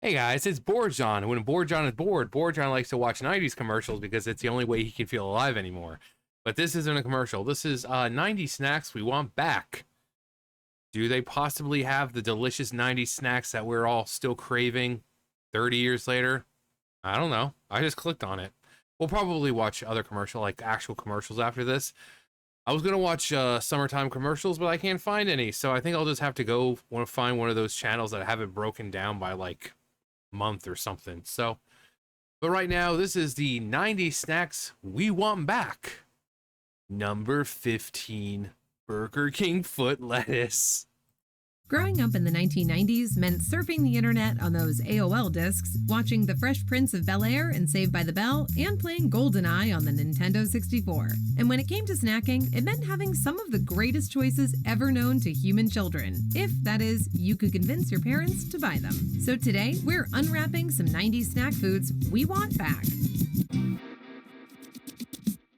Hey guys, it's Borjon. When Borjon is bored, Borjon likes to watch 90s commercials because it's the only way he can feel alive anymore. But this isn't a commercial. This is 90s snacks we want back. Do they possibly have the delicious 90s snacks that we're all still craving 30 years later? I don't know. I just clicked on it. We'll probably watch other commercial, like actual commercials after this. I was gonna watch summertime commercials, but I can't find any. So I think I'll just have to go find one of those channels that have it broken down by like month or something. So, but right now, this is the 90 snacks we want back. Number 15, Burger King foot lettuce. Growing up in the 1990s meant surfing the internet on those AOL discs, watching The Fresh Prince of Bel-Air and Saved by the Bell, and playing GoldenEye on the Nintendo 64. And when it came to snacking, it meant having some of the greatest choices ever known to human children, if, that is, you could convince your parents to buy them. So today, we're unwrapping some 90s snack foods we want back.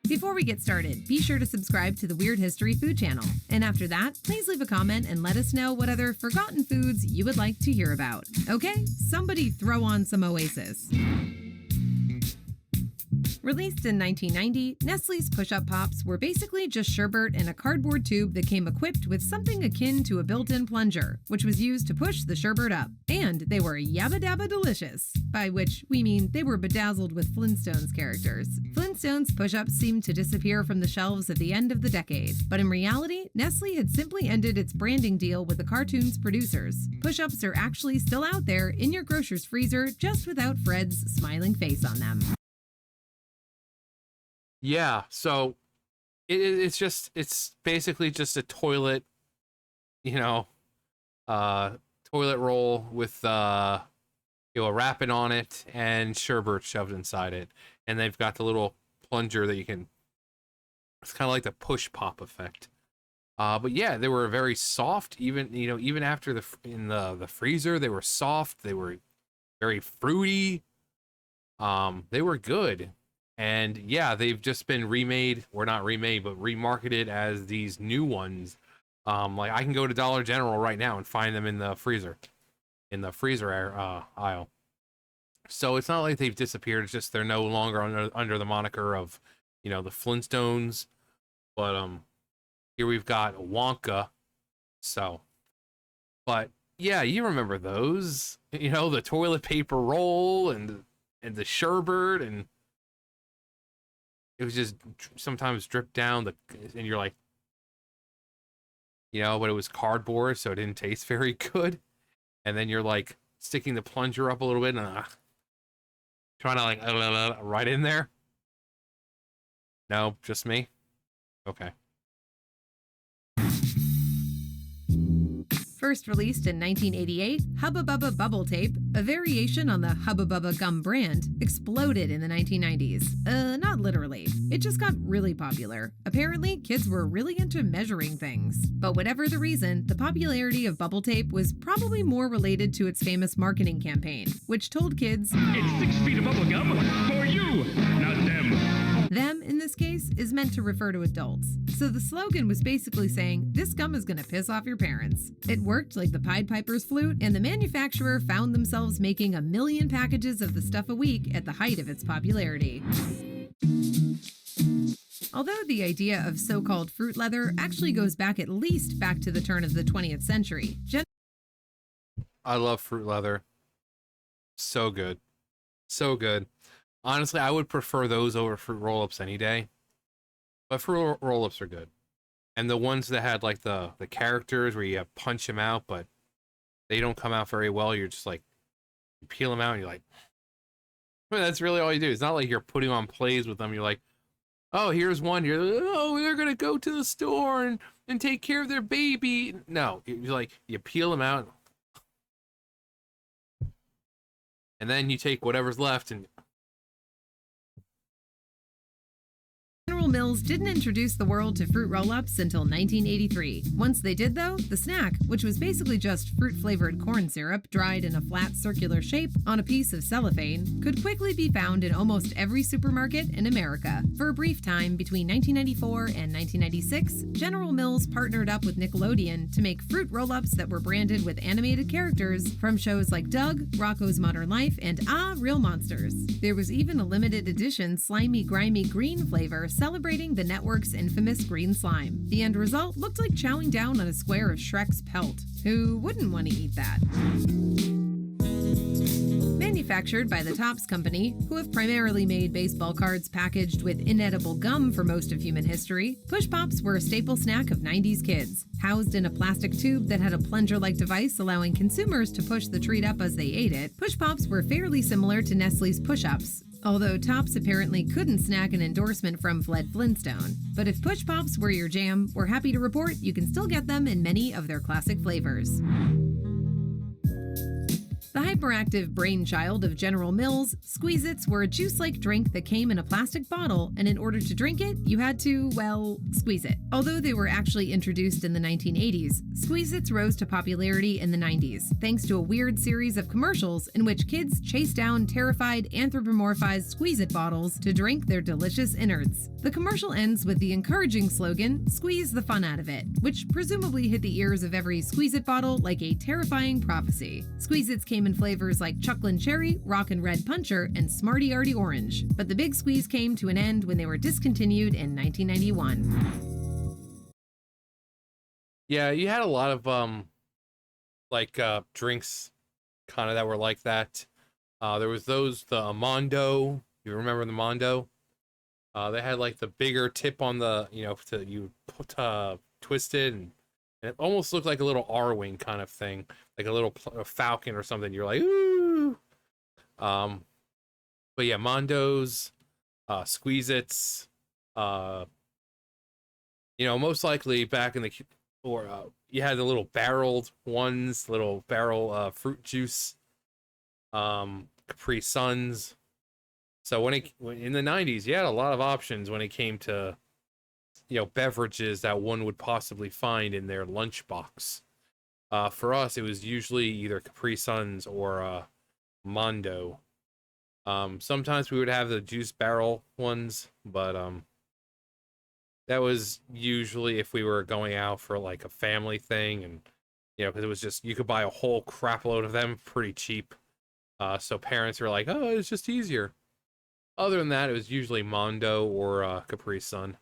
Before we get started, be sure to subscribe to the Weird History Food channel. And after that, please leave a comment and let us know what other forgotten foods you would like to hear about. Okay, somebody throw on some Oasis. Released in 1990, Nestle's Push-Up Pops were basically just sherbet in a cardboard tube that came equipped with something akin to a built-in plunger, which was used to push the sherbet up. And they were yabba-dabba delicious, by which we mean they were bedazzled with Flintstones characters. Flintstones Push-Ups seemed to disappear from the shelves at the end of the decade, but in reality, Nestle had simply ended its branding deal with the cartoon's producers. Push-Ups are actually still out there in your grocer's freezer, just without Fred's smiling face on them. Yeah, so it's basically just a toilet, toilet roll with a wrapping on it and sherbet shoved inside it, and they've got the little plunger that you can. It's kind of like the push pop effect. But yeah, they were very soft. Even after in the freezer, they were soft. They were very fruity. They were good. And yeah, they've just been remade, or not remade, but remarketed as these new ones. Like I can go to Dollar General right now and find them in the freezer aisle. So it's not like they've disappeared. It's just they're no longer under the moniker of, the Flintstones. But here we've got Wonka. So, but yeah, you remember those? The toilet paper roll and the sherbet, and it was just sometimes dripped down and you're like, but it was cardboard, so it didn't taste very good. And then you're like sticking the plunger up a little bit and trying to like right in there. No, just me. Okay. First released in 1988, Hubba Bubba Bubble Tape, a variation on the Hubba Bubba gum brand, exploded in the 1990s. Not literally. It just got really popular. Apparently, kids were really into measuring things. But whatever the reason, the popularity of Bubble Tape was probably more related to its famous marketing campaign, which told kids, "It's 6 feet of bubble gum for you, not them." Them, in this case, is meant to refer to adults. So the slogan was basically saying, this gum is gonna piss off your parents. It worked like the Pied Piper's flute, and the manufacturer found themselves making 1 million packages of the stuff a week at the height of its popularity. Although the idea of so-called fruit leather actually goes back at least back to the turn of the 20th century. I love fruit leather. So good. So good. Honestly, I would prefer those over fruit roll-ups any day. But fruit roll-ups are good. And the ones that had like the characters where you punch them out, but they don't come out very well. You're just like, you peel them out and you're like, that's really all you do. It's not like you're putting on plays with them. You're like, oh, here's one. You're like, oh, they're going to go to the store and take care of their baby. No, you're like, you peel them out. And then you take whatever's left and... General Mills didn't introduce the world to fruit roll-ups until 1983. Once they did, though, the snack, which was basically just fruit-flavored corn syrup dried in a flat circular shape on a piece of cellophane, could quickly be found in almost every supermarket in America. For a brief time between 1994 and 1996, General Mills partnered up with Nickelodeon to make fruit roll-ups that were branded with animated characters from shows like Doug, Rocko's Modern Life, and Real Monsters. There was even a limited edition slimy, grimy green flavor celebrating the network's infamous green slime. The end result looked like chowing down on a square of Shrek's pelt. Who wouldn't want to eat that? Manufactured by the Topps Company, who have primarily made baseball cards packaged with inedible gum for most of human history, Push Pops were a staple snack of 90s kids. Housed in a plastic tube that had a plunger-like device allowing consumers to push the treat up as they ate it, Push Pops were fairly similar to Nestle's Push-Ups, although Topps apparently couldn't snag an endorsement from Fred Flintstone. But if Push Pops were your jam, we're happy to report you can still get them in many of their classic flavors. The hyperactive brainchild of General Mills, Squeeze-Its were a juice-like drink that came in a plastic bottle, and in order to drink it, you had to, well, squeeze it. Although they were actually introduced in the 1980s, Squeeze-Its rose to popularity in the 90s, thanks to a weird series of commercials in which kids chased down terrified, anthropomorphized Squeeze-It bottles to drink their delicious innards. The commercial ends with the encouraging slogan, "Squeeze the fun out of it," which presumably hit the ears of every Squeeze-It bottle like a terrifying prophecy. Squeeze-Its came in flavors like Chucklin' Cherry, Rockin' Red Puncher, and Smarty Arty Orange, but the big squeeze came to an end when they were discontinued in 1991. Yeah, you had a lot of drinks kind of that were like that. There was the Mondo. You remember the Mondo? They had like the bigger tip on the, twist it, and it almost looked like a little R-wing kind of thing, like a little falcon or something. You're like, ooh. But yeah, Mondos, Squeeze-Its, most likely back in you had the little barreled ones, little barrel fruit juice, Capri Suns. So when in the 90s, you had a lot of options when it came to beverages that one would possibly find in their lunchbox. For us, it was usually either Capri Suns or Mondo. Sometimes we would have the juice barrel ones, but that was usually if we were going out for like a family thing, and because it was just, you could buy a whole crap load of them pretty cheap. So parents were like, oh, it's just easier. Other than that, it was usually Mondo or Capri Sun.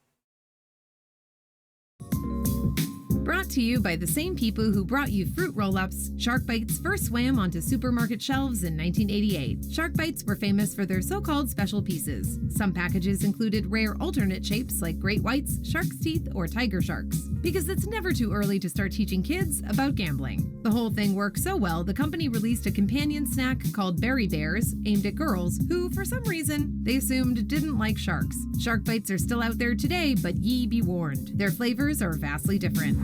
Brought to you by the same people who brought you fruit roll-ups, Shark Bites first swam onto supermarket shelves in 1988. Shark Bites were famous for their so-called special pieces. Some packages included rare alternate shapes like great whites, shark's teeth, or tiger sharks. Because it's never too early to start teaching kids about gambling. The whole thing worked so well, the company released a companion snack called Berry Bears, aimed at girls who, for some reason, they assumed didn't like sharks. Shark Bites are still out there today, but ye be warned, their flavors are vastly different.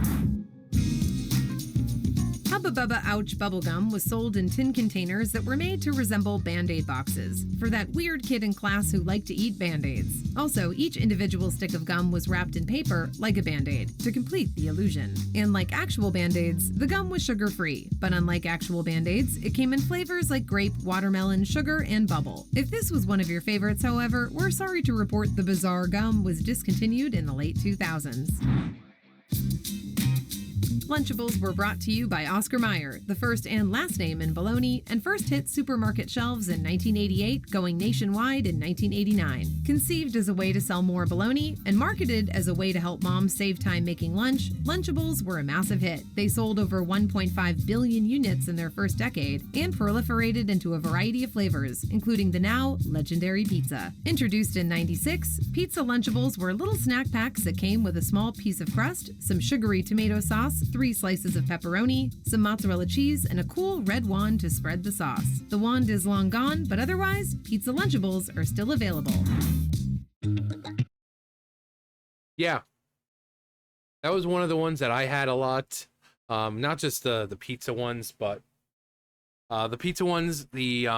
Hubba Bubba Ouch bubblegum was sold in tin containers that were made to resemble Band-Aid boxes, for that weird kid in class who liked to eat Band-Aids. Also, each individual stick of gum was wrapped in paper, like a Band-Aid, to complete the illusion. And like actual Band-Aids, the gum was sugar-free, but unlike actual Band-Aids, it came in flavors like grape, watermelon, sugar, and bubble. If this was one of your favorites, however, we're sorry to report the bizarre gum was discontinued in the late 2000s. Lunchables were brought to you by Oscar Mayer, the first and last name in bologna, and first hit supermarket shelves in 1988, going nationwide in 1989. Conceived as a way to sell more bologna and marketed as a way to help moms save time making lunch, Lunchables were a massive hit. They sold over 1.5 billion units in their first decade and proliferated into a variety of flavors, including the now legendary pizza. Introduced in '96, pizza Lunchables were little snack packs that came with a small piece of crust, some sugary tomato sauce, 3 slices of pepperoni, some mozzarella cheese, and a cool red wand to spread the sauce. The wand is long gone, but otherwise, pizza Lunchables are still available. Yeah. That was one of the ones that I had a lot. Not just the pizza ones, but the pizza ones, they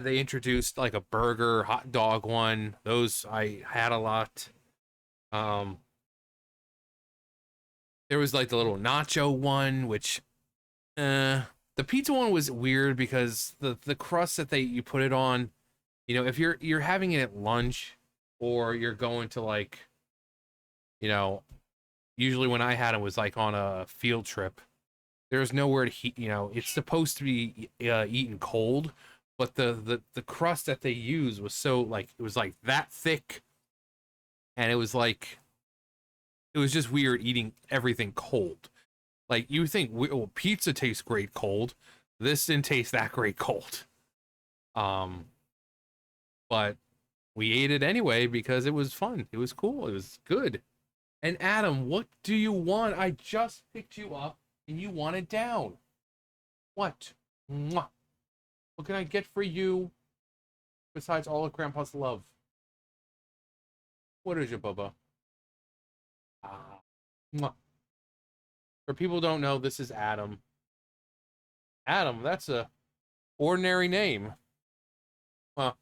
introduced like a burger, hot dog one. Those I had a lot. Um, there was like the little nacho one, which the pizza one was weird because the crust that you put it on, you know, if you're having it at lunch or you're going to like, you know, usually when I had it was like on a field trip. There's nowhere to heat, you know, it's supposed to be eaten cold, but the crust that they use was so like it was like that thick, and it was like it was just weird eating everything cold. Like you think, well, pizza tastes great cold. This didn't taste that great cold. Um, but we ate it anyway because it was fun. It was cool. It was good. And Adam, what do you want? I just picked you up and you want it down. What? Mwah. What can I get for you besides all of Grandpa's love? What is it, Bubba? Mwah. For people who don't know, this is Adam. Adam, that's a ordinary name. Huh.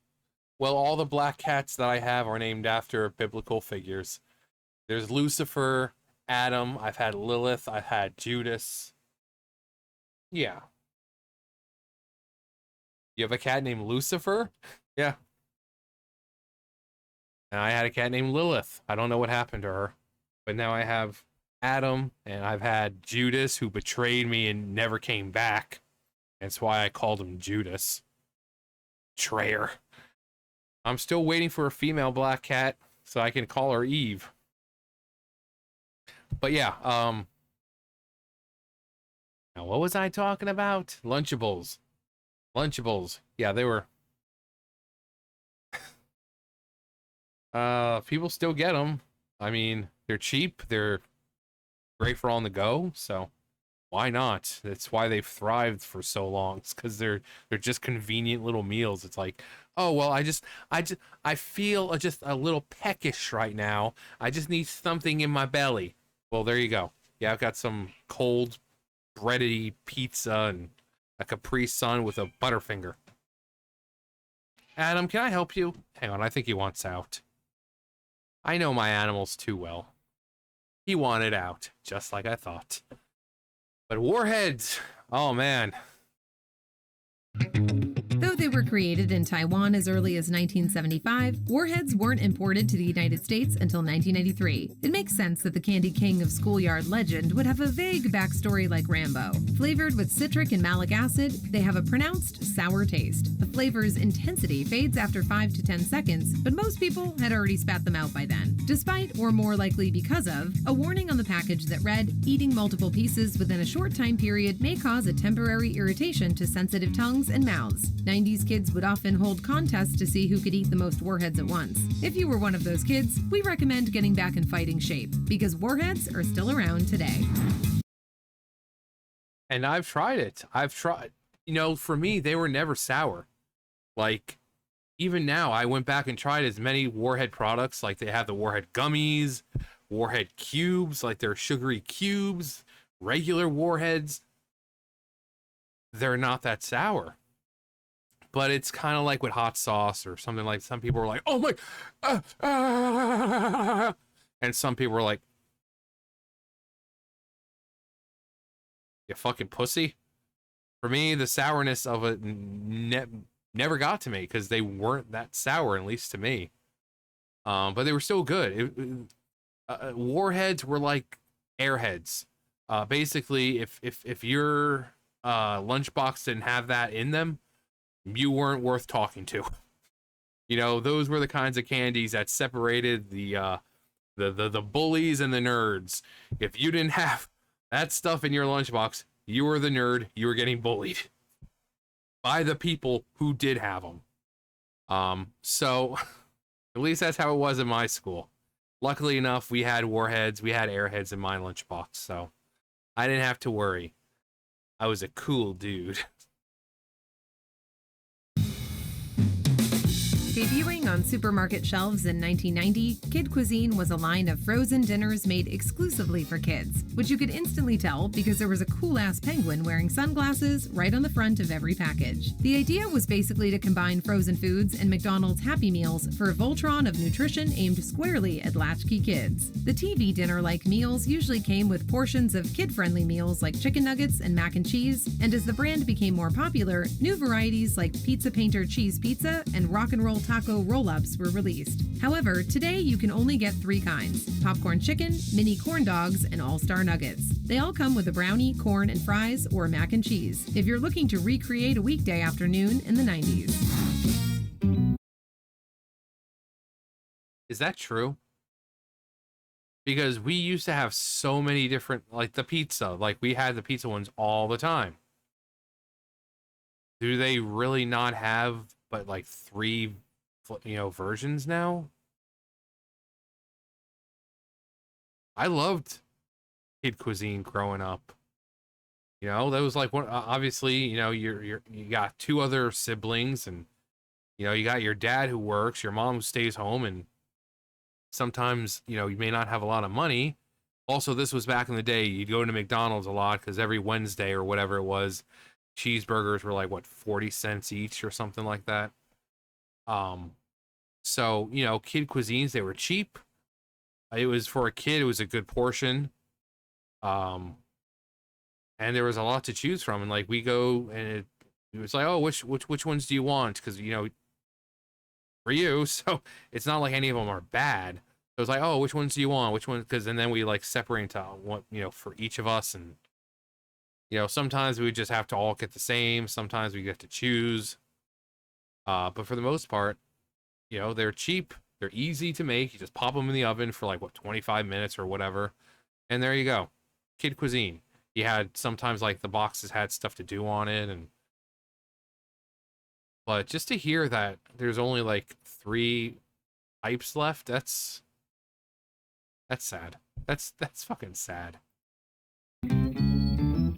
Well, all the black cats that I have are named after biblical figures. There's Lucifer, Adam, I've had Lilith, I've had Judas. Yeah. You have a cat named Lucifer? Yeah. And I had a cat named Lilith. I don't know what happened to her. But now I have Adam, and I've had Judas, who betrayed me and never came back. That's why I called him Judas. Betrayer. I'm still waiting for a female black cat so I can call her Eve. But yeah, now what was I talking about? Lunchables. Lunchables. Yeah, they were people still get them. I mean, they're cheap, they're great for on the go, so why not? That's why they've thrived for so long. It's because they're just convenient little meals. It's like, oh well, I feel just a little peckish right now. I just need something in my belly. Well, there you go. Yeah, I've got some cold bready pizza and a Capri Sun with a Butterfinger. Adam, can I help you? Hang on, I think he wants out. I know my animals too well. He wanted out, just like I thought. But warheads, oh man. Though they were created in Taiwan as early as 1975, warheads weren't imported to the United States until 1993. It makes sense that the candy king of schoolyard legend would have a vague backstory like Rambo. Flavored with citric and malic acid, they have a pronounced sour taste. The flavor's intensity fades after 5 to 10 seconds, but most people had already spat them out by then. Despite, or more likely because of, a warning on the package that read, eating multiple pieces within a short time period may cause a temporary irritation to sensitive tongues and mouths. 90s kids would often hold contests to see who could eat the most warheads at once. If you were one of those kids, we recommend getting back in fighting shape, because warheads are still around today. And I've tried it. You know, for me, they were never sour. Like, even now, I went back and tried as many Warhead products. Like, they have the Warhead gummies, Warhead cubes, like they're sugary cubes, regular Warheads. They're not that sour. But it's kind of like with hot sauce or something. Like, some people are like, oh my, and some people are like, you fucking pussy. For me, the sourness of it never got to me because they weren't that sour, at least to me. But they were still good. Warheads were like Airheads. Basically, if your lunchbox didn't have that in them, you weren't worth talking to. You know, those were the kinds of candies that separated the bullies and the nerds. If you didn't have that stuff in your lunchbox, you were the nerd. You were getting bullied by the people who did have them. So at least that's how it was in my school. Luckily enough, we had Warheads, we had Airheads in my lunchbox, so I didn't have to worry. I was a cool dude. Debuting on supermarket shelves in 1990, Kid Cuisine was a line of frozen dinners made exclusively for kids, which you could instantly tell because there was a cool-ass penguin wearing sunglasses right on the front of every package. The idea was basically to combine frozen foods and McDonald's Happy Meals for a Voltron of nutrition aimed squarely at latchkey kids. The TV dinner-like meals usually came with portions of kid-friendly meals like chicken nuggets and mac and cheese, and as the brand became more popular, new varieties like Pizza Painter Cheese Pizza and Rock and Roll Taco roll-ups were released. However, today you can only get 3 kinds: popcorn chicken, mini corn dogs, and all-star nuggets. They all come with a brownie, corn, and fries or mac and cheese if you're looking to recreate a weekday afternoon in the 90s. Is that true? Because we used to have so many different, like the pizza, like we had the pizza ones all the time. Do they really not have but like 3 versions now? I loved Kid Cuisine growing up. That was like one. Obviously, you got 2 other siblings, and you got your dad who works, your mom who stays home, and sometimes you may not have a lot of money. Also, this was back in the day. You'd go to McDonald's a lot because every Wednesday or whatever it was, cheeseburgers were like 40 cents each or something like that. So, Kid Cuisines, they were cheap. It was for a kid, it was a good portion. And there was a lot to choose from. And like we go and it was like, oh, which ones do you want? Because, for you. So it's not like any of them are bad. So it was like, oh, which ones do you want? Which one? And then we like separate into what, for each of us. And, sometimes we would just have to all get the same. Sometimes we get to choose. But for the most part, they're cheap. They're easy to make. You just pop them in the oven for like 25 minutes or whatever. And there you go. Kid Cuisine. You had sometimes like the boxes had stuff to do on it. But just to hear that there's only like 3 types left, that's sad. That's fucking sad.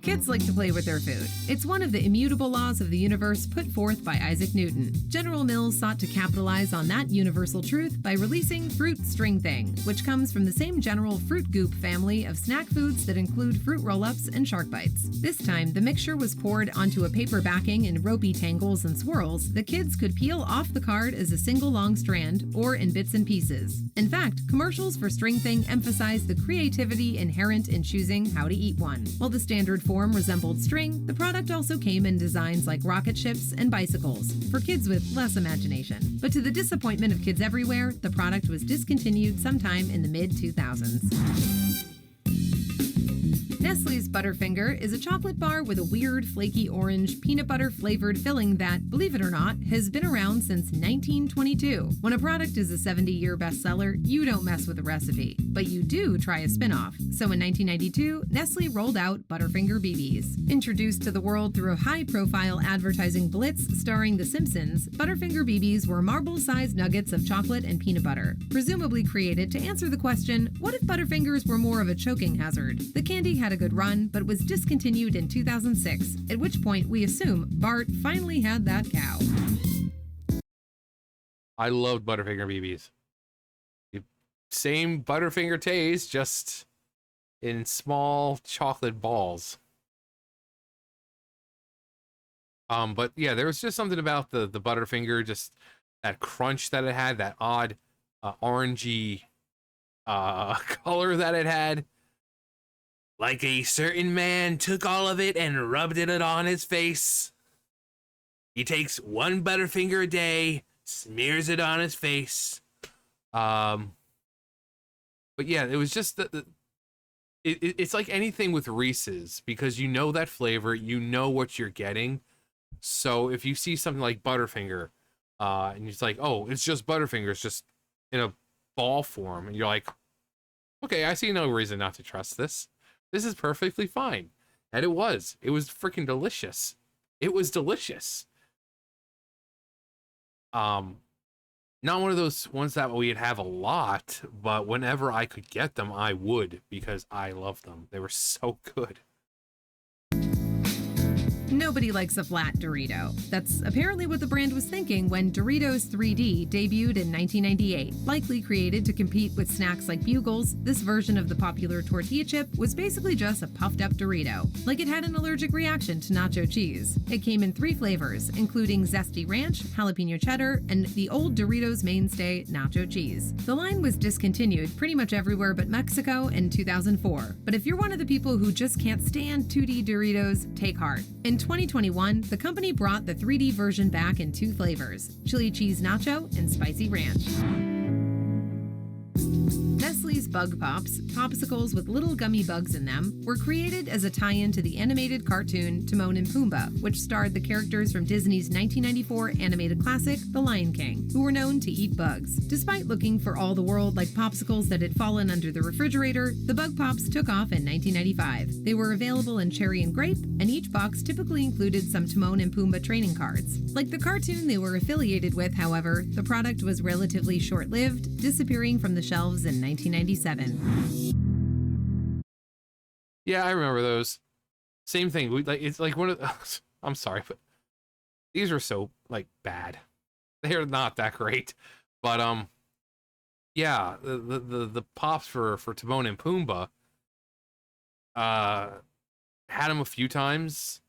Kids like to play with their food. It's one of the immutable laws of the universe put forth by Isaac Newton. General Mills sought to capitalize on that universal truth by releasing Fruit String Thing, which comes from the same general Fruit Goop family of snack foods that include fruit roll-ups and shark bites. This time, the mixture was poured onto a paper backing in ropey tangles and swirls that kids could peel off the card as a single long strand or in bits and pieces. In fact, commercials for String Thing emphasize the creativity inherent in choosing how to eat one. While the standard form resembled string, the product also came in designs like rocket ships and bicycles for kids with less imagination. But to the disappointment of kids everywhere, the product was discontinued sometime in the mid-2000s. Nestle's Butterfinger is a chocolate bar with a weird, flaky orange, peanut butter flavored filling that, believe it or not, has been around since 1922. When a product is a 70-year bestseller, you don't mess with the recipe, but you do try a spin-off. So in 1992, Nestle rolled out Butterfinger BBs. Introduced to the world through a high-profile advertising blitz starring The Simpsons, Butterfinger BBs were marble-sized nuggets of chocolate and peanut butter, presumably created to answer the question, what if Butterfingers were more of a choking hazard? The candy had a good run, but was discontinued in 2006, at which point we assume Bart finally had that cow. I loved Butterfinger BBs. Same Butterfinger taste, just in small chocolate balls. But yeah, there was just something about the Butterfinger, just that crunch that it had, that odd orangey color that it had. Like a certain man took all of it and rubbed it on his face. He takes 1 Butterfinger a day, smears it on his face. But yeah, it was just it's like anything with Reese's, because you know that flavor, you know what you're getting. So if you see something like Butterfinger, and it's like, oh, it's just Butterfinger, it's just in a ball form, and you're like, okay, I see no reason not to trust this. This is perfectly fine. And it was freaking delicious. It was delicious. Not one of those ones that we'd have a lot, but whenever I could get them, I would, because I loved them. They were so good. Nobody likes a flat Dorito. That's apparently what the brand was thinking when Doritos 3D debuted in 1998. Likely created to compete with snacks like Bugles, this version of the popular tortilla chip was basically just a puffed up Dorito, like it had an allergic reaction to nacho cheese. It came in 3 flavors, including zesty ranch, jalapeno cheddar, and the old Doritos mainstay, nacho cheese. The line was discontinued pretty much everywhere but Mexico in 2004. But if you're one of the people who just can't stand 2D Doritos, take heart. In 2021, the company brought the 3D version back in 2 flavors, chili cheese nacho and spicy ranch. Nestle's Bug Pops, popsicles with little gummy bugs in them, were created as a tie-in to the animated cartoon Timon and Pumbaa, which starred the characters from Disney's 1994 animated classic, The Lion King, who were known to eat bugs. Despite looking for all the world like popsicles that had fallen under the refrigerator, the Bug Pops took off in 1995. They were available in cherry and grape, and each box typically included some Timon and Pumbaa trading cards. Like the cartoon they were affiliated with, however, the product was relatively short-lived, disappearing from the shelves in 1997. Yeah, I remember those. Same thing. It's like one of I'm sorry, but these are so like bad. They're not that great. But yeah, the pops for Timon and Pumbaa had them a few times.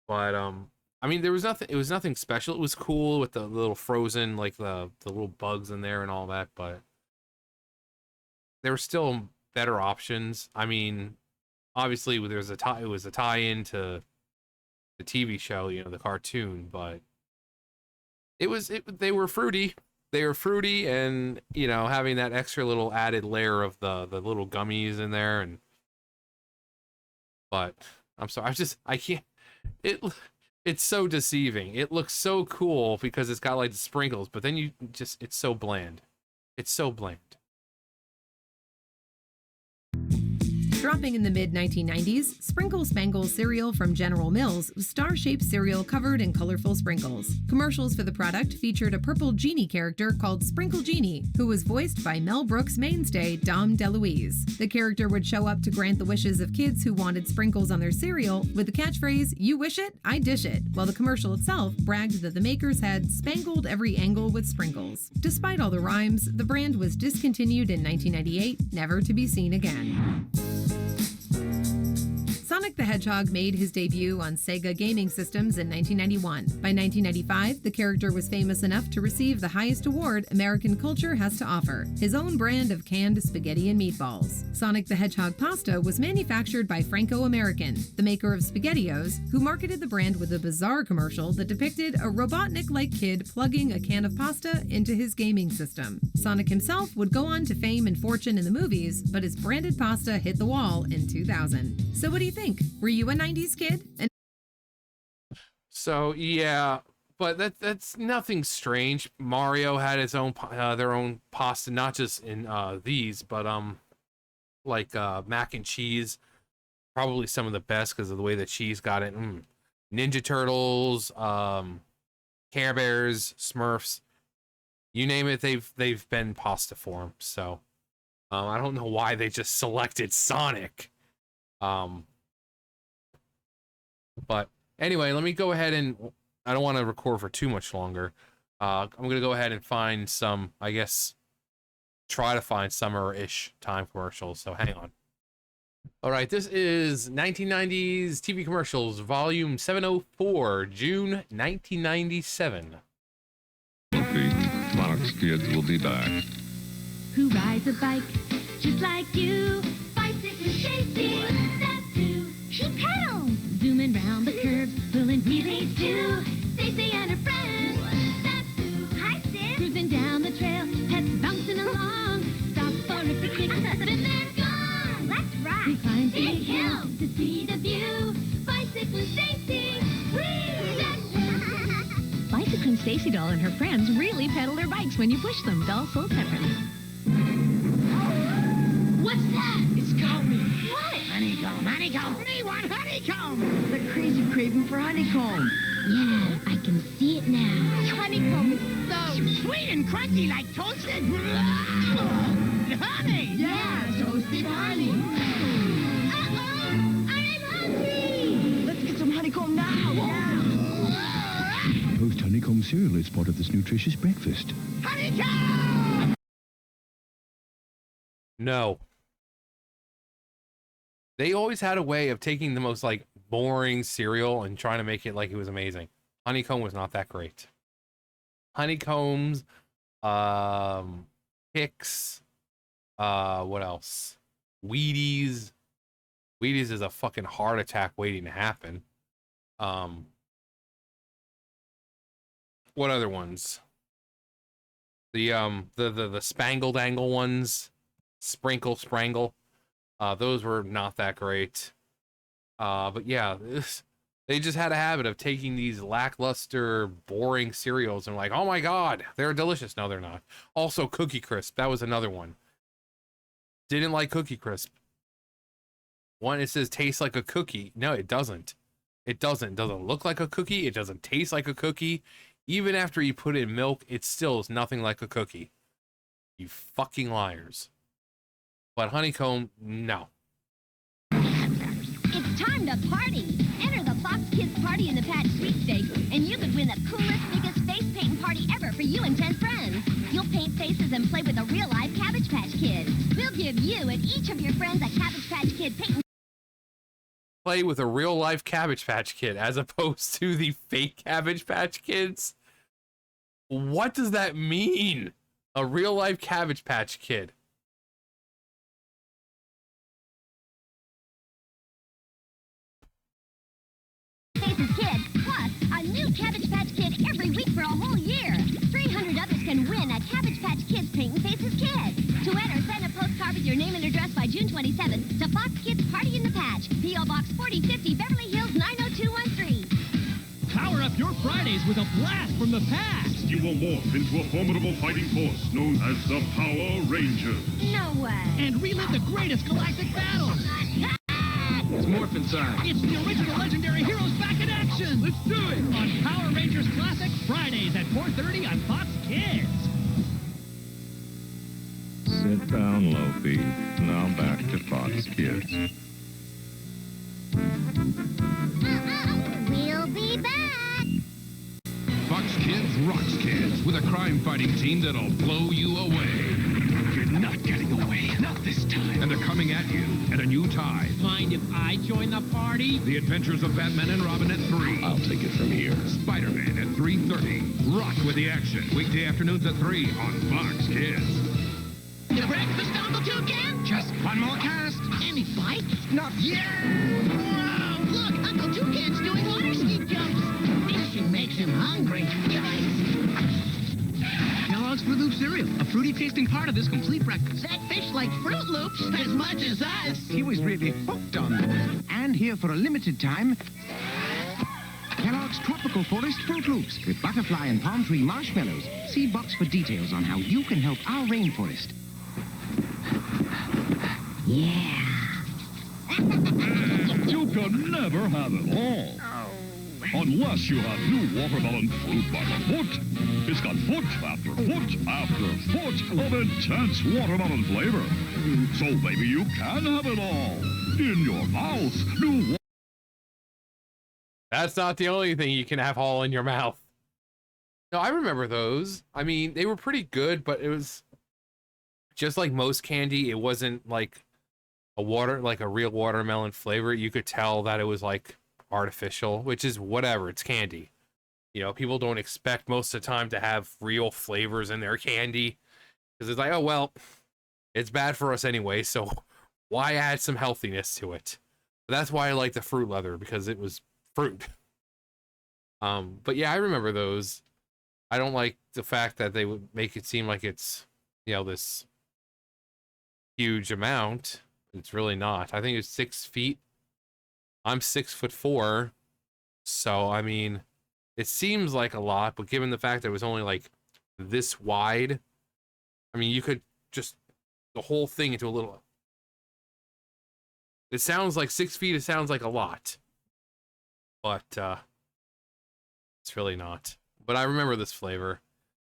But I mean, there was nothing, it was nothing special. It was cool with the little frozen, like the little bugs in there and all that, but there were still better options. I mean, obviously it was a tie-in to the TV show, you know, the cartoon, but they were fruity. They were fruity, and you know, having that extra little added layer of the little gummies in there, and but I'm sorry, I can't. It's so deceiving. It looks so cool because it's got like the sprinkles, but then it's so bland. It's so bland. Dropping in the mid-1990s, Sprinkle Spangle cereal from General Mills was star-shaped cereal covered in colorful sprinkles. Commercials for the product featured a purple genie character called Sprinkle Genie, who was voiced by Mel Brooks' mainstay Dom DeLuise. The character would show up to grant the wishes of kids who wanted sprinkles on their cereal with the catchphrase, "You wish it, I dish it," while the commercial itself bragged that the makers had spangled every angle with sprinkles. Despite all the rhymes, the brand was discontinued in 1998, never to be seen again. Sonic the Hedgehog made his debut on Sega gaming systems in 1991. By 1995, the character was famous enough to receive the highest award American culture has to offer, his own brand of canned spaghetti and meatballs. Sonic the Hedgehog pasta was manufactured by Franco-American, the maker of SpaghettiOs, who marketed the brand with a bizarre commercial that depicted a Robotnik-like kid plugging a can of pasta into his gaming system. Sonic himself would go on to fame and fortune in the movies, but his branded pasta hit the wall in 2000. So what do you think? Were you a 90s kid? So yeah, but that's nothing strange. Mario had his own their own pasta, not just in these, but like mac and cheese, probably some of the best because of the way the cheese got it. Ninja Turtles, Care Bears, Smurfs, you name it, they've been pasta form. So I don't know why they just selected Sonic. But anyway, let me go ahead and I don't want to record for too much longer. I'm going to go ahead and find some, I guess, try to find summer-ish time commercials. So hang on. All right, this is 1990s TV commercials, volume 704, June 1997. Monarch's kids will be back. Who rides a bike just like you? Bicycle Stacy, that's who. She pedals, zooming round the curves, pulling wheelies too. Stacy and her friends, that's who. Hi, Sis. Cruising down the trail, pets bouncing along. Stop for a picnic, then they're gone. Let's ride. We climb big hills to see the view. Bicycle Stacy, that's who. Bicycling Stacy Doll and her friends really pedal their bikes when you push them. Doll sold separately. What's that? It's called me. What? Honeycomb, honeycomb. Me want honeycomb. The crazy craving for honeycomb. Yeah, I can see it now. Honeycomb is so sweet and crunchy like toasted honey. Yeah, toasted honey. Uh-oh! I'm hungry! Let's get some honeycomb now. Honeycomb cereal is part of this nutritious breakfast. Honeycomb! No. They always had a way of taking the most like boring cereal and trying to make it like it was amazing. Honeycomb was not that great. Honeycombs, Pix, what else? Wheaties. Wheaties is a fucking heart attack waiting to happen. What other ones? The Spangled Angle ones, Sprinkle Sprangle. Those were not that great. But yeah, they just had a habit of taking these lackluster, boring cereals and like, oh my god, they're delicious. No, they're not. Also, Cookie Crisp. That was another one. Didn't like Cookie Crisp. One, it says tastes like a cookie. No, it doesn't. It doesn't. It doesn't look like a cookie. It doesn't taste like a cookie. Even after you put in milk, it still is nothing like a cookie. You fucking liars. But Honeycomb, no. It's time to party. Enter the Fox Kids Party in the Patch sweepstakes, and you could win the coolest, biggest face painting party ever for you and 10 friends. You'll paint faces and play with a real-life Cabbage Patch Kid. We'll give you and each of your friends a Cabbage Patch Kid paint. Play with a real-life Cabbage Patch Kid as opposed to the fake Cabbage Patch Kids? What does that mean? A real-life Cabbage Patch Kid. Faces Kid, plus a new Cabbage Patch Kid every week for a whole year. 300 others can win a Cabbage Patch Kids Painting Faces Kid. To enter, send a postcard with your name and address by June 27th to Fox Kids Party in the Patch, P.O. Box 4050, Beverly Hills 90213. Power up your Fridays with a blast from the past. You will morph into a formidable fighting force known as the Power Rangers. No way. And relive the greatest galactic battles. It's morph inside. It's the original legendary heroes back in action. Let's do it on Power Rangers Classic Fridays at 4:30 on Fox Kids. Sit down, Lofi. Now back to Fox Kids. We'll be back. Fox Kids rocks kids with a crime-fighting team that'll blow you away. You're not getting away. Not this time. And they're coming at you at a new time. Mind if I join the party? The Adventures of Batman and Robin at 3. I'll take it from here. Spider-Man at 3:30. Rock with the action. Weekday afternoons at 3 on Fox Kids. The breakfast, Uncle Toucan? Just one more cast. Any fights? Not yet. Wow, look, Uncle Toucan's doing water ski jumps. Fishing makes him hungry. Kellogg's Fruit Loop cereal, a fruity tasting part of this complete breakfast. That fish likes Fruit Loops as much as us. He was really hooked on them. And here for a limited time, Kellogg's Tropical Forest Fruit Loops with butterfly and palm tree marshmallows. See box for details on how you can help our rainforest. Yeah. You can never have it all. Unless you have new watermelon fruit by the foot. It's got foot after foot after foot of intense watermelon flavor. So maybe you can have it all. In your mouth. New That's not the only thing you can have all in your mouth. No, I remember those. I mean, they were pretty good, but it was just like most candy. It wasn't like a real watermelon flavor. You could tell that it was like artificial, which is whatever. It's candy. You know, people don't expect most of the time to have real flavors in their candy because it's like, oh, well, it's bad for us anyway. So why add some healthiness to it? But that's why I like the fruit leather, because it was fruit. But yeah, I remember those. I don't like the fact that they would make it seem like it's, you know, this huge amount. It's really not. I think it's 6 feet. I'm 6'4". So, I mean, it seems like a lot, but given the fact that it was only like this wide, I mean, you could just the whole thing into a little. It sounds like 6 feet. It sounds like a lot, but it's really not. But I remember this flavor.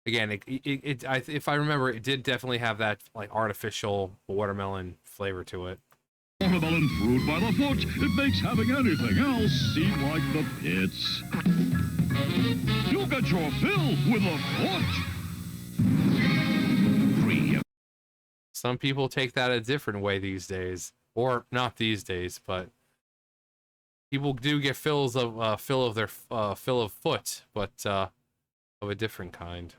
Again, if I remember, it did definitely have that like artificial watermelon flavor to it. watermelon fruit by the foot. It makes having anything else seem like the pits. You can Get your fill with a foot. Free. Some people take that a different way these days, or not these days, but people do get fills of fill of their fill of foot, but of a different kind.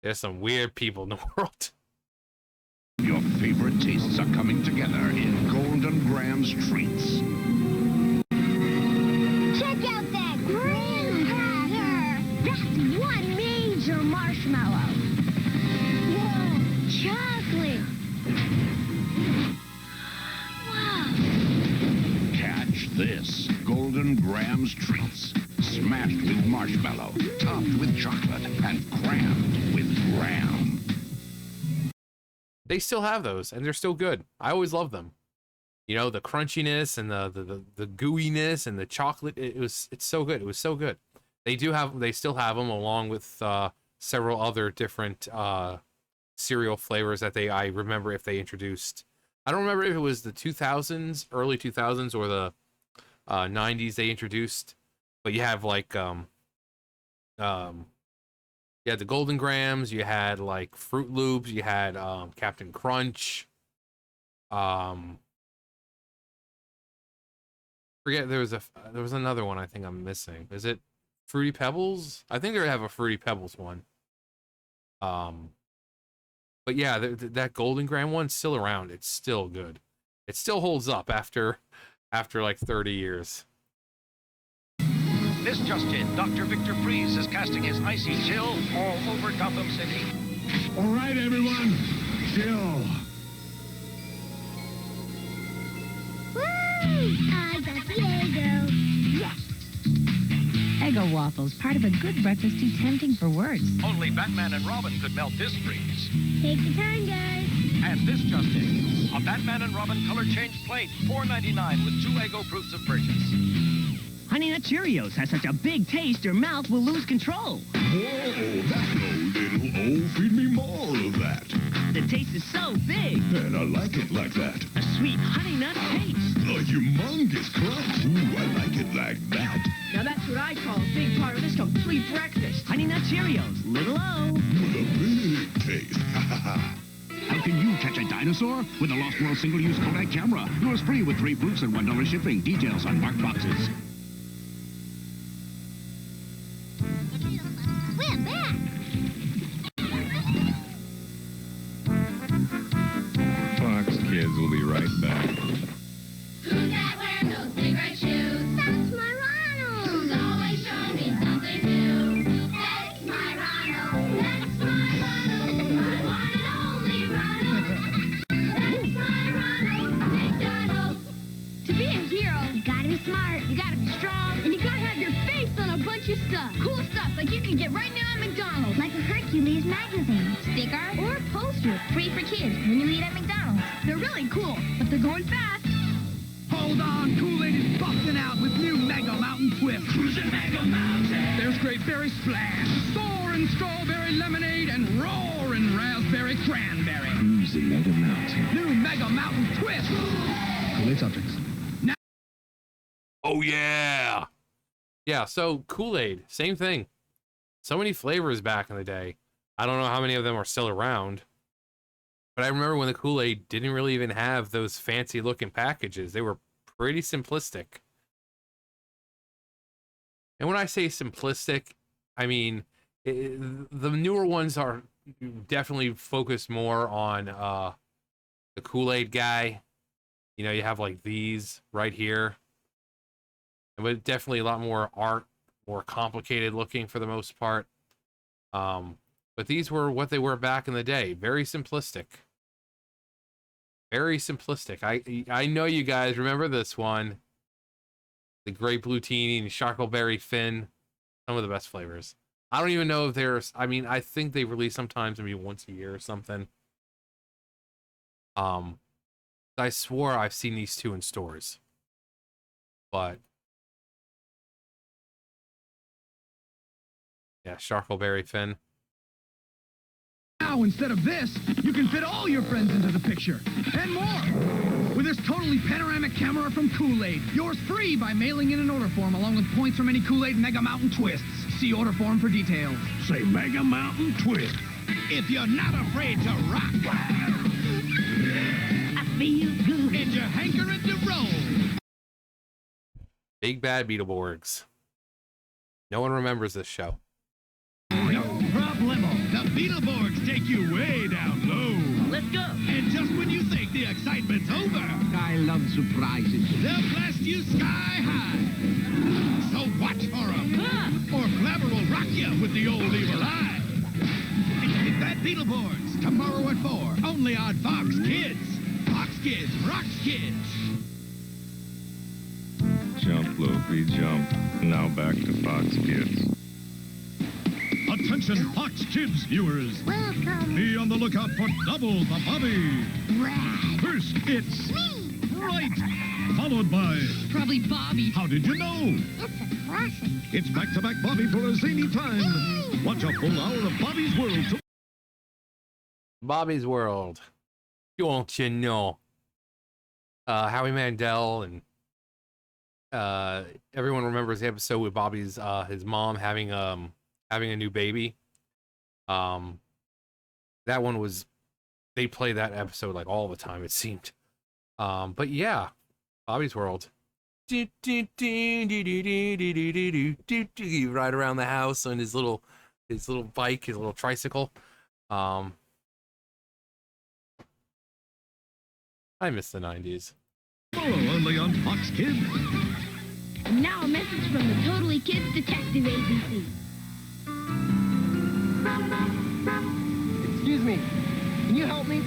There's some weird people in the world. Your favorite tastes are coming together in Golden Grams treats. Check out that graham cracker. That's one major marshmallow. Whoa, chocolate. Wow. Catch this. Golden Grams treats. Smashed with marshmallow, topped with chocolate, and crammed with graham. They still have those, and they're still good. I always love them. You know, the crunchiness and the gooiness and the chocolate. It's so good. It was so good. They still have them, along with several other different cereal flavors that I remember if they introduced. I don't remember if it was the 2000s, early 2000s, or the 90s they introduced. But you have like you had the Golden Grams, you had like Fruit Loops, you had Captain Crunch. Forget there was another one I think I'm missing. Is it Fruity Pebbles? I think they have a Fruity Pebbles one. But yeah, that Golden Gram one's still around. It's still good. It still holds up after like 30 years. This just in, Dr. Victor Freeze is casting his icy chill all over Gotham City. All right, everyone, chill. Woo! I got the Eggo. Yes. Eggo waffles, part of a good breakfast too tempting for words. Only Batman and Robin could melt this freeze. Take the turn, guys. And this just in, a Batman and Robin color change plate, $4.99 with 2 Eggo proofs of purchase. Honey Nut Cheerios has such a big taste, your mouth will lose control. Whoa, that's no little. Oh, feed me more of that. The taste is so big. And I like it like that. A sweet honey nut taste. A humongous crunch. Ooh, I like it like that. Now that's what I call a big part of this complete breakfast. Honey Nut Cheerios, little O. With a big taste. Ha ha ha. How can you catch a dinosaur? With a Lost World single-use Kodak camera. Yours free with 3 proofs and $1 shipping. Details on marked boxes. We're back. Fox Kids will be right back. Who's that wearing those big red shoes? That's my Ronald. Who's always showing me something new? That's my Ronald. That's my Ronald. My one and only Ronald. That's my Ronald. McDonald. To be a hero, you gotta be smart, you gotta be strong, and you gotta have your face on a bunch of stuff. Cool stuff like you can get right now at McDonald's. Like a Hercules magazine, sticker, or a poster. Free for kids when you eat at McDonald's. They're really cool, but they're going fast. Hold on, Kool-Aid is busting out with new Mega Mountain Twist. Cruising Mega Mountain. There's Great Berry Splash, Soaring Strawberry Lemonade, and Roaring Raspberry Cranberry. Cruising Mega Mountain. New Mega Mountain Twist. Kool-Aid subjects. Oh yeah. Yeah, so Kool-Aid, same thing. So many flavors back in the day. I don't know how many of them are still around. But I remember when the Kool-Aid didn't really even have those fancy looking packages. They were pretty simplistic. And when I say simplistic, I mean the newer ones are definitely focused more on the Kool-Aid guy. You know, you have like these right here. But definitely a lot more art, more complicated looking for the most part. But these were what they were back in the day. Very simplistic. Very simplistic. I know you guys remember this one. The Great Blue Teeny and Charcoalberry Fin. Some of the best flavors. I don't even know if there's... I mean, I think they release sometimes maybe once a year or something. I swore I've seen these two in stores. But... yeah, Charcoalberry Fin. Now, instead of this, you can fit all your friends into the picture, and more. with this totally panoramic camera from Kool-Aid. Yours free by mailing in an order form along with points from any Kool-Aid Mega Mountain Twists. See order form for details. Say Mega Mountain Twist. If you're not afraid to rock, I feel good. And you're hankering to roll. Big Bad Beetleborgs. No one remembers this show. No problemo. The Beetleborgs take you way down low. Let's go. And just when you think the excitement's over, I love surprises. they'll blast you sky high. So watch for 'em. Or Clever will rock you with the old evil eye. Big Bad Beetleborgs, tomorrow at 4, only on Fox Kids. Fox Kids rocks kids. Jump, Loki, jump. Now back to Fox Kids. Attention, Fox Kids viewers. Welcome. Be on the lookout for Double the Bobby. Rad. First, it's Me. Right, followed by... Probably Bobby. How did you know? It's a classic. It's back-to-back Bobby for a zany time. Watch a full hour of Bobby's World. Bobby's World. Don't you know? Howie Mandel and everyone remembers the episode with Bobby's his mom having a new baby. That one was, they play that episode like all the time, it seemed. But yeah, Bobby's World. You ride around the house on his little bike, his little tricycle. I miss the 90s. Only on Fox Kids. And now a message from the Totally Kids Detective Agency. Excuse me. Can you help me?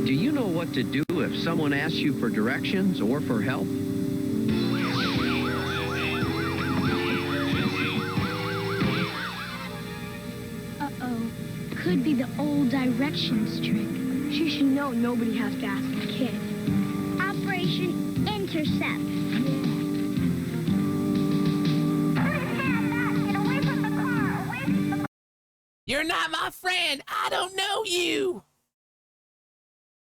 Do you know what to do if someone asks you for directions or for help? Uh-oh. Could be the old directions trick. She should know nobody has to ask a kid. Operation Intercept. You're not my friend. I don't know you.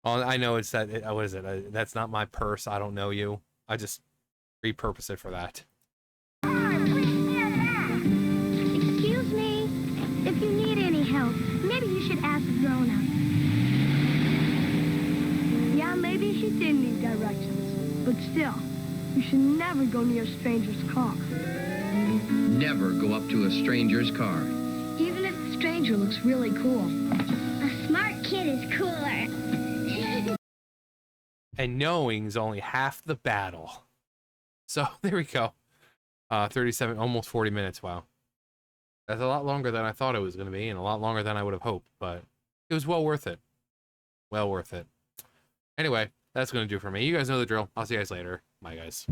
Oh, I know it's that. What is it? That's not my purse. I don't know you. I just repurpose it for that. Excuse me. If you need any help, maybe you should ask a grown-up. Yeah, maybe she did need directions. But still, you should never go near a stranger's car. Never go up to a stranger's car. Even if the stranger looks really cool. A smart kid is cooler. And knowing's only half the battle. So there we go. 37, almost 40 minutes. Wow. That's a lot longer than I thought it was going to be, and a lot longer than I would have hoped, but it was well worth it. Well worth it. Anyway, that's going to do it for me. You guys know the drill. I'll see you guys later. Bye, guys.